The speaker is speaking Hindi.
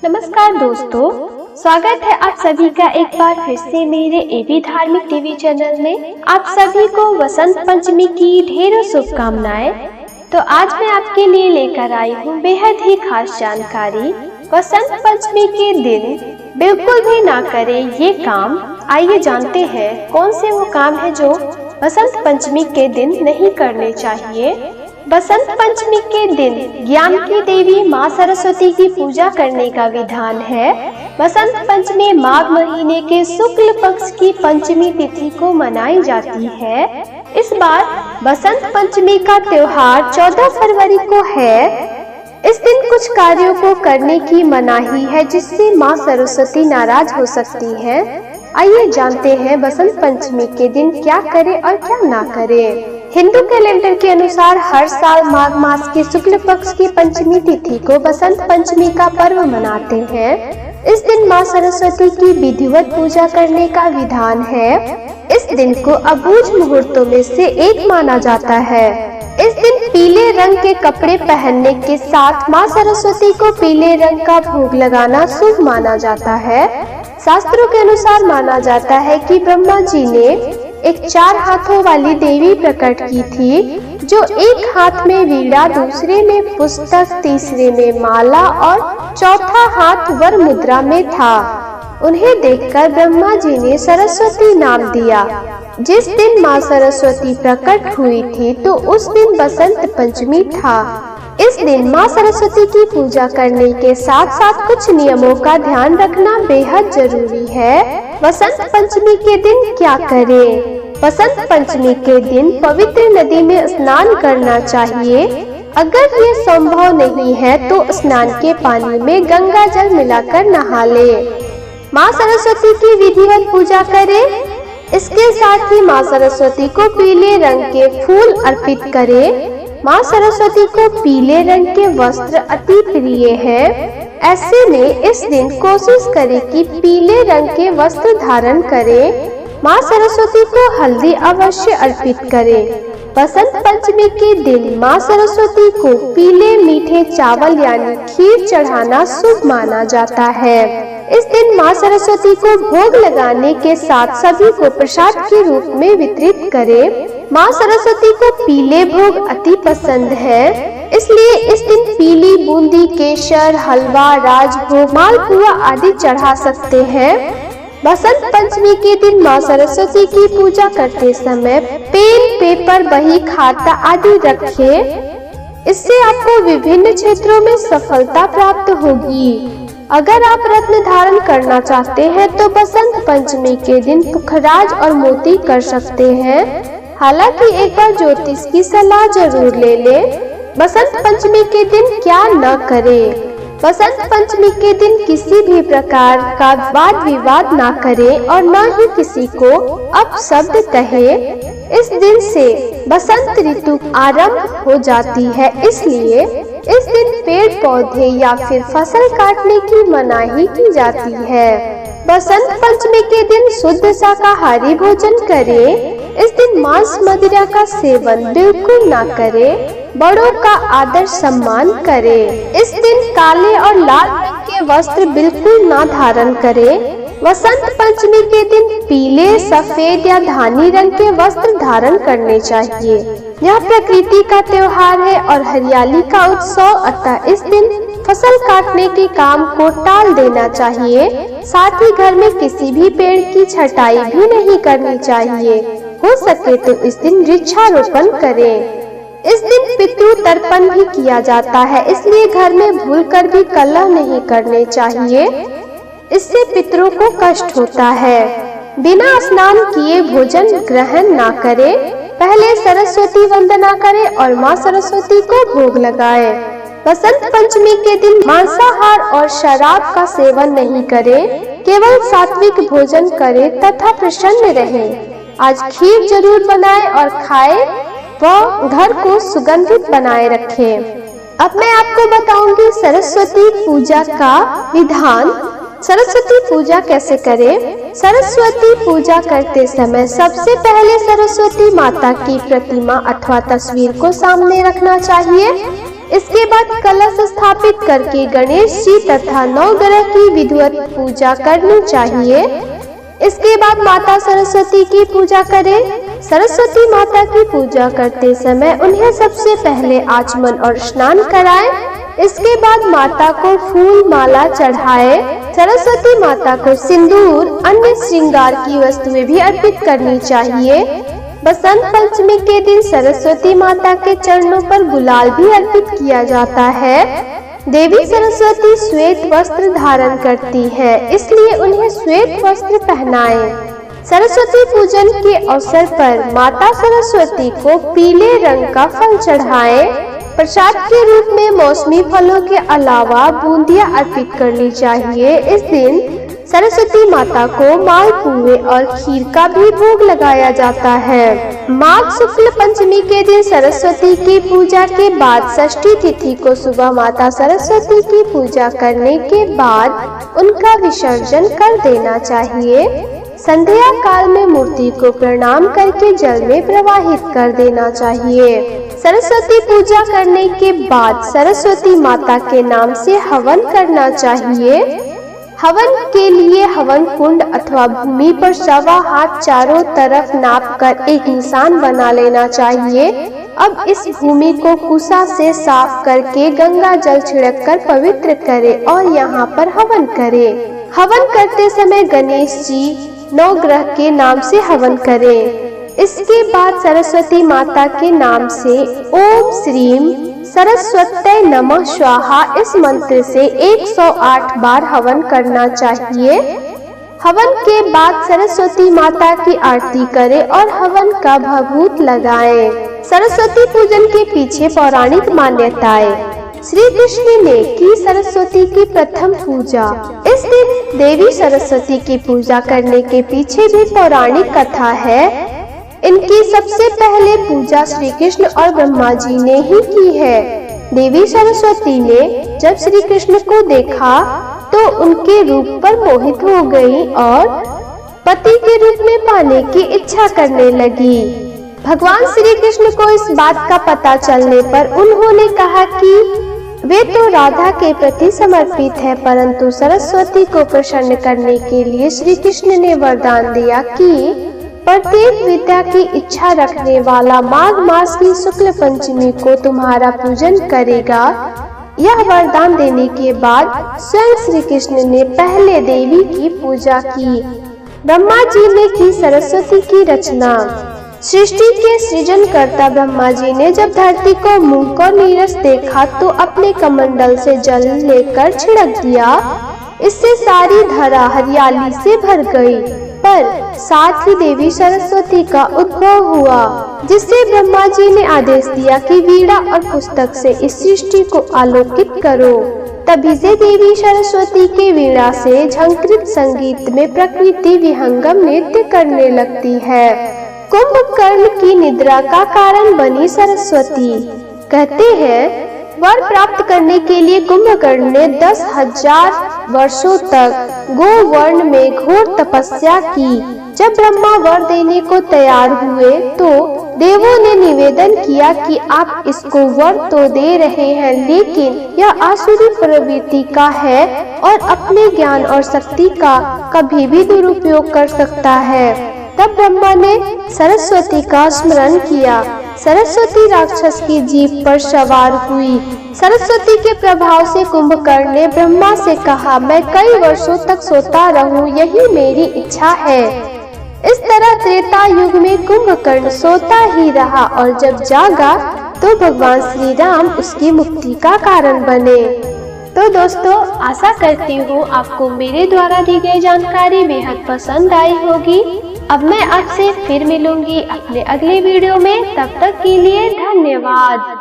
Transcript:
नमस्कार दोस्तों, स्वागत है आप सभी का एक बार फिर से मेरे एबी धार्मिक टीवी चैनल में। आप सभी को वसंत पंचमी की ढेरों शुभकामनाएं। तो आज मैं आपके लिए लेकर आई हूँ बेहद ही खास जानकारी। वसंत पंचमी के दिन बिल्कुल भी ना करें ये काम। आइए जानते हैं कौन से वो काम है जो वसंत पंचमी के दिन नहीं करने चाहिए। बसंत पंचमी के दिन ज्ञान की देवी माँ सरस्वती की पूजा करने का विधान है। बसंत पंचमी माघ महीने के शुक्ल पक्ष की पंचमी तिथि को मनाई जाती है। इस बार बसंत पंचमी का त्योहार 14 फरवरी को है। इस दिन कुछ कार्यों को करने की मनाही है जिससे माँ सरस्वती नाराज हो सकती है। आइए जानते हैं बसंत पंचमी के दिन क्या करें और क्या ना करें। हिंदू कैलेंडर के अनुसार हर साल माघ मास के शुक्ल पक्ष की पंचमी तिथि को बसंत पंचमी का पर्व मनाते हैं। इस दिन माँ सरस्वती की विधिवत पूजा करने का विधान है। इस दिन को अबूझ मुहूर्तों में से एक माना जाता है। इस दिन पीले रंग के कपड़े पहनने के साथ माँ सरस्वती को पीले रंग का भोग लगाना शुभ माना जाता है। शास्त्रों के अनुसार माना जाता है कि ब्रह्मा जी ने एक 4 हाथों वाली देवी प्रकट की थी, जो एक हाथ में वीणा, दूसरे में पुस्तक, तीसरे में माला और चौथा हाथ वर मुद्रा में था। उन्हें देखकर ब्रह्मा जी ने सरस्वती नाम दिया। जिस दिन माँ सरस्वती प्रकट हुई थी तो उस दिन बसंत पंचमी था। इस दिन माँ सरस्वती की पूजा करने के साथ साथ कुछ नियमों का ध्यान रखना बेहद जरूरी है। बसंत पंचमी के दिन क्या करें? बसंत पंचमी के दिन पवित्र नदी में स्नान करना चाहिए। अगर ये संभव नहीं है तो स्नान के पानी में गंगा जल मिलाकर नहा ले। माँ सरस्वती की विधिवत पूजा करें। इसके साथ ही माँ सरस्वती को पीले रंग के फूल अर्पित करें। माँ सरस्वती को पीले रंग के वस्त्र अति प्रिय है। ऐसे में इस दिन कोशिश करें कि पीले रंग के वस्त्र धारण करें। माँ सरस्वती को हल्दी अवश्य अर्पित करें। बसंत पंचमी के दिन माँ सरस्वती को पीले मीठे चावल यानी खीर चढ़ाना शुभ माना जाता है। इस दिन माँ सरस्वती को भोग लगाने के साथ सभी को प्रसाद के रूप में वितरित करें। माँ सरस्वती को पीले भोग अति पसंद है, इसलिए इस दिन पीली बूंदी, केसर, हलवा, राजभोग, मालपुआ आदि चढ़ा सकते हैं। बसंत पंचमी के दिन माँ सरस्वती की पूजा करते समय पेन, पेपर, बही, खाता आदि रखें। इससे आपको विभिन्न क्षेत्रों में सफलता प्राप्त होगी। अगर आप रत्न धारण करना चाहते हैं तो बसंत पंचमी के दिन पुखराज और मोती कर सकते हैं। हालांकि एक बार ज्योतिष की सलाह जरूर ले लें। बसंत पंचमी के दिन क्या न करें? बसंत पंचमी के दिन किसी भी प्रकार का वाद विवाद ना करें और न ही किसी को अपशब्द कहे। इस दिन से बसंत ऋतु आरंभ हो जाती है, इसलिए इस दिन पेड़ पौधे या फिर फसल काटने की मनाही की जाती है। बसंत पंचमी के दिन शुद्ध शाकाहारी भोजन करें। इस दिन मांस मदिरा का सेवन बिल्कुल ना करें। बड़ों का आदर सम्मान करें। इस दिन काले और लाल रंग के वस्त्र बिल्कुल ना धारण करें। वसंत पंचमी के दिन पीले, सफेद या धानी रंग के वस्त्र धारण करने चाहिए। यह प्रकृति का त्योहार है और हरियाली का उत्सव, अतः इस दिन फसल काटने के काम को टाल देना चाहिए। साथ ही घर में किसी भी पेड़ की छटाई भी नहीं करनी चाहिए। हो सके तो इस दिन वृक्षारोपण करें। इस दिन पितृ तर्पण भी किया जाता है, इसलिए घर में भूलकर भी कलह नहीं करने चाहिए। इससे पितरों को कष्ट होता है। बिना स्नान किए भोजन ग्रहण ना करें। पहले सरस्वती वंदना करें और माँ सरस्वती को भोग लगाएं। बसंत पंचमी के दिन मांसाहार और शराब का सेवन नहीं करें। केवल सात्विक भोजन करें तथा प्रसन्न रहें। आज खीर जरूर बनाएं और खाएं व घर को सुगंधित बनाए रखें। अब मैं आपको बताऊंगी सरस्वती पूजा का विधान। सरस्वती पूजा कैसे करें? सरस्वती पूजा करते समय सबसे पहले सरस्वती माता की प्रतिमा अथवा तस्वीर को सामने रखना चाहिए। इसके बाद कलश स्थापित करके गणेश जी तथा नवग्रह की विधिवत पूजा करनी चाहिए। इसके बाद माता सरस्वती की पूजा करें। सरस्वती माता की पूजा करते समय उन्हें सबसे पहले आचमन और स्नान कराएं। इसके बाद माता को फूल माला चढ़ाएं। सरस्वती माता को सिंदूर, अन्य श्रृंगार की वस्तुएं भी अर्पित करनी चाहिए। बसंत पंचमी के दिन सरस्वती माता के चरणों पर गुलाल भी अर्पित किया जाता है। देवी सरस्वती श्वेत वस्त्र धारण करती है, इसलिए उन्हें श्वेत वस्त्र पहनाएं। सरस्वती पूजन के अवसर पर माता सरस्वती को पीले रंग का फल चढ़ाएं। प्रसाद के रूप में मौसमी फलों के अलावा बूंदियां अर्पित करनी चाहिए। इस दिन सरस्वती माता को मालपुए और खीर का भी भोग लगाया जाता है। माघ शुक्ल पंचमी के दिन सरस्वती की पूजा के बाद षष्ठी तिथि को सुबह माता सरस्वती की पूजा करने के बाद उनका विसर्जन कर देना चाहिए। संध्या काल में मूर्ति को प्रणाम करके जल में प्रवाहित कर देना चाहिए। सरस्वती पूजा करने के बाद सरस्वती माता के नाम से हवन करना चाहिए। हवन के लिए हवन कुंड अथवा भूमि पर 1.25 हाथ चारों तरफ नाप कर एक निशान बना लेना चाहिए। अब इस भूमि को कुशा से साफ करके गंगा जल छिड़क कर पवित्र करें और यहाँ पर हवन करें। हवन करते समय गणेश जी, नवग्रह के नाम से हवन करें। इसके बाद सरस्वती माता के नाम से ओम श्रीम सरस्वत्यै नमः स्वाहा इस मंत्र से 108 बार हवन करना चाहिए। हवन के बाद सरस्वती माता की आरती करें और हवन का भभूत लगाएं। सरस्वती पूजन के पीछे पौराणिक मान्यताएं। श्री कृष्ण ने की सरस्वती की प्रथम पूजा। इस दिन देवी सरस्वती की पूजा करने के पीछे भी पौराणिक कथा है। इनकी सबसे पहले पूजा श्री कृष्ण और ब्रह्मा जी ने ही की है। देवी सरस्वती ने जब श्री कृष्ण को देखा तो उनके रूप पर मोहित हो गई और पति के रूप में पाने की इच्छा करने लगी। भगवान श्री कृष्ण को इस बात का पता चलने पर उन्होंने कहा कि वे तो राधा के प्रति समर्पित है, परंतु सरस्वती को प्रसन्न करने के लिए श्री कृष्ण ने वरदान दिया कि प्रत्येक विद्या की इच्छा रखने वाला माघ मास की शुक्ल पंचमी को तुम्हारा पूजन करेगा। यह वरदान देने के बाद स्वयं श्री कृष्ण ने पहले देवी की पूजा की। ब्रह्मा जी ने की सरस्वती की रचना। सृष्टि के सृजनकर्ता ब्रह्मा जी ने जब धरती को मूक और नीरस देखा तो अपने कमंडल से जल लेकर छिड़क दिया। इससे सारी धरा हरियाली से भर गई, पर साथ ही देवी सरस्वती का उद्भव हुआ, जिससे ब्रह्मा जी ने आदेश दिया कि वीणा और पुस्तक से इस सृष्टि को आलोकित करो। तभी से देवी सरस्वती के वीणा से झंकृत संगीत में प्रकृति विहंगम नृत्य करने लगती है। कुंभकर्ण की निद्रा का कारण बनी सरस्वती। कहते हैं वर प्राप्त करने के लिए कुंभकर्ण ने 10,000 वर्षों तक गोवर्ण में घोर तपस्या की। जब ब्रह्मा वर देने को तैयार हुए तो देवों ने निवेदन किया कि आप इसको वर तो दे रहे हैं, लेकिन यह आसुरी प्रवृत्ति का है और अपने ज्ञान और शक्ति का कभी भी दुरुपयोग कर सकता है। तब ब्रह्मा ने सरस्वती का स्मरण किया। सरस्वती राक्षस की जीभ पर सवार हुई। सरस्वती के प्रभाव से कुंभकर्ण ने ब्रह्मा से कहा, मैं कई वर्षों तक सोता रहूं, यही मेरी इच्छा है। इस तरह त्रेता युग में कुंभकर्ण सोता ही रहा और जब जागा तो भगवान श्री राम उसकी मुक्ति का कारण बने। तो दोस्तों, आशा करती हूँ आपको मेरे द्वारा दी गई जानकारी बेहद पसंद आई होगी। अब मैं आपसे फिर मिलूंगी अपने अगले वीडियो में। तब तक के लिए धन्यवाद।